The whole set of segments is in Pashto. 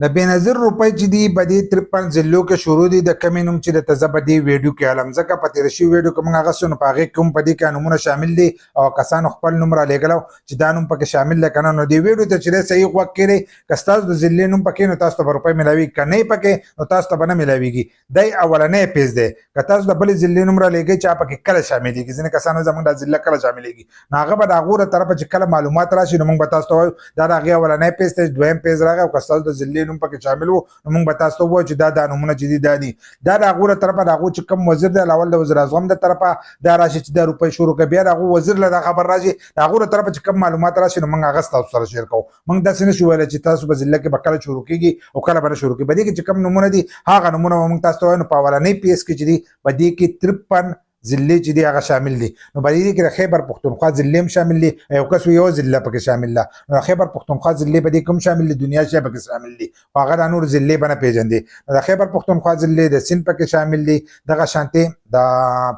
د بېنظیر روپۍ چې دي په دې 53 ضلعو کې شروع دي د کمې نوم چې درته زه په دې ویډیو کې حالم ځکه په تېره شوي ویډیو کې موږ اخیستو نو په هغې کې هم په دې کې نومونه شامل دي او کسانو خپل نوم رالیږلی چې دا نوم پکې شامل دی که نه نو دې ویډیو ته چې دی صحیح غوږ کړئ که ستاسو د ضلعې نوم پکې نو تاسو ته به روپۍ میلاویږي که نه یې پکې نو تاسو ته به نه میلاویږي دی اولنی پیج دی که تاسو د بلې ضلعې نوم رالیږئ چې هغه پکې کله شاملېږي ځینې کسانو زموږ دا ضلع کله شاملېږي نو هغه به د هغو له طرفه چې کله معلومات راشي نو موږ به تاسو ته وایو دا د هغې اولنی پیج دی دویم پیج راغی او که ستاسو د ضلعې نوم پکې شامل و نو موږ به تاسو ته ووایو چې دا نومونه چې دي دا دي دا د هغو له طرفه د هغو چې کوم وزیر دی اول د وزیر اعظم د طرفه دا راشي چې دا روپۍ شروع کړي بیا د هغو وزیر له دا خبر راشي د هغو له طرفه چې کوم معلومات راشي نو موږ هغه ستاسو سره شیر کوو موږ داسې نشو ویلی چې تاسو په ضلع کې به کله شروع کېږي او کله به نه شروع کېږي په دې کې چې کوم نومونه دي هغه نومونه به موږ تاسو ته وایو نو په اولنۍ پیج کې چې دي په دې کې 53 ضلعې چې دي هغه شامل دي نو په دې کې د خیبر پښتونخوا ضلع هم شامل دي یو کس یو ضلع پکې شامل ده نو د خیبر پښتونخوا ضلع په دې کې هم شامل دي دنیا شی پکې شامل دي خو هغه د نور ضلعې به نه پېژندي نو د خیبر پښتونخوا ضلع د سند پکې شامل دي دغه شانتې د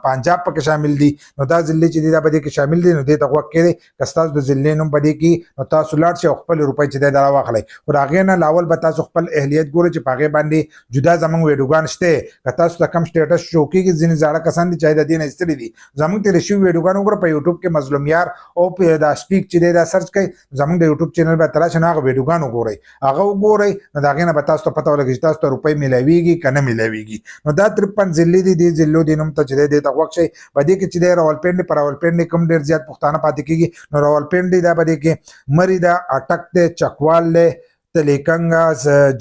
پنجاب پکې شامل دي نو دا ضلعې چې دي دا په دې کې شامل دي نو دې ته غوږ کړئ که ستاسو د ضلعې نوم په دې کې نو تاسو لاړ شئ او خپل روپۍ چې دی دا راواخلئ خو د هغې نه لاول به تاسو خپل اهلیت ګورئ چې په هغې باندې جدا زموږ ویډیوګان شته که تاسو ته کم سټیټس شو کېږي ځینې زاړه کسان دي چې د دې نه ایستلي دي زموږ تېرې شوي ویډیوګان وګوره په یوټیوب کې مظلوم یار او په دا سپیک چې دی دا سرچ کړئ زموږ د یوټیوب چینل به ته راشئ نو هغه ویډیوګان وګورئ هغه وګورئ نو د هغې نه به تاسو ته پته ولګي چې تاسو ته روپۍ میلاویږي که نه میلاویږي نو دا 53 ضلعې دي دې ضلعو دې نوم ته چې دی دې ته غوږ شئ په دې کې چې دی راولپنډي په راولپنډي کوم ډېر زیات پښتانه پاتې کېږي نو راولپنډي دا په دې کې مري ده اټک دی چکوال دی تلیکنګه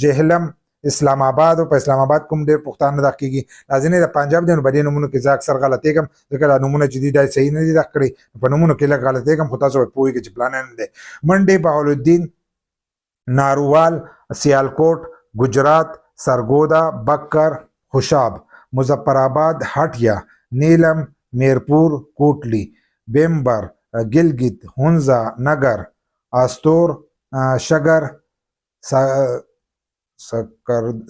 جهلم اسلام آباد او په اسلام آباد کوم ډېر پښتانه دغه کېږي لازمي د پنجاب دی نو په دې نومونو کې زه اکثر غلطېږم ځکه دا نومونه چې دي دا صحیح نه دي دغه کړي په نومونو کې لږ غلطېږم خو تاسو به پوهېږئ چې پلان نه دی منډې بهاولالدین نارووال سیالکوټ گجرات سرگودا بکر خوشاب مظفرآباد هټیا نیلم میرپور کوټلی بیمبر گلگت هونزا نگر آستور شگر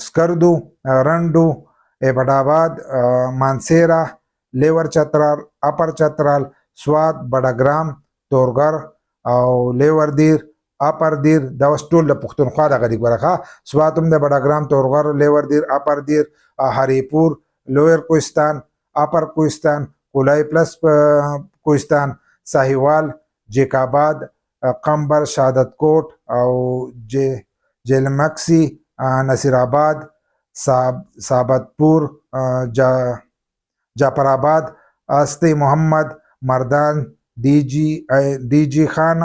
سکردو رنڈو ایبٹ مانسیرا لیور چترال اپر چترال سوات بڑاګرام تورګر او لیور دیر اپر دیر دا اوس ټول د پښتونخوا دغه دي ګوره سوات هم د بډاګرام تورغر لیور دیر اپر دیر هریپور لویر کوهستان اپر کوهستان کولای پلس کوهستان ساهیوال جیکاباد قمبر شهادت کوټ او جیلمکسی نصیر آباد سابتپور جعفر آباد استی محمد مردان ڈی جی خان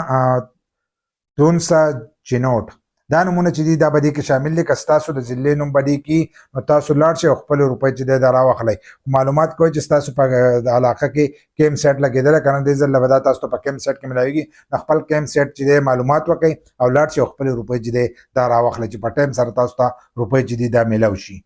تونسا چینوټ دا نومونه چې دي دا به دې کې شامل دي که ستاسو د ضلعې نوم به دې کې نو تاسو لاړ شئ او خپل روپۍ چې دی دا راواخلئ معلومات کوئ چې ستاسو په علاقه کې کیم سیټ لګېدلی که نه دې ځل به دا تاسو ته په کیم سیټ کې میلاویږي د خپل کیم سیټ چې دی معلومات وکئ او لاړ شئ او خپل روپۍ چې دی دا راواخلئ چې په ټایم سره تاسو ته روپۍ چې دي دا میلاو شي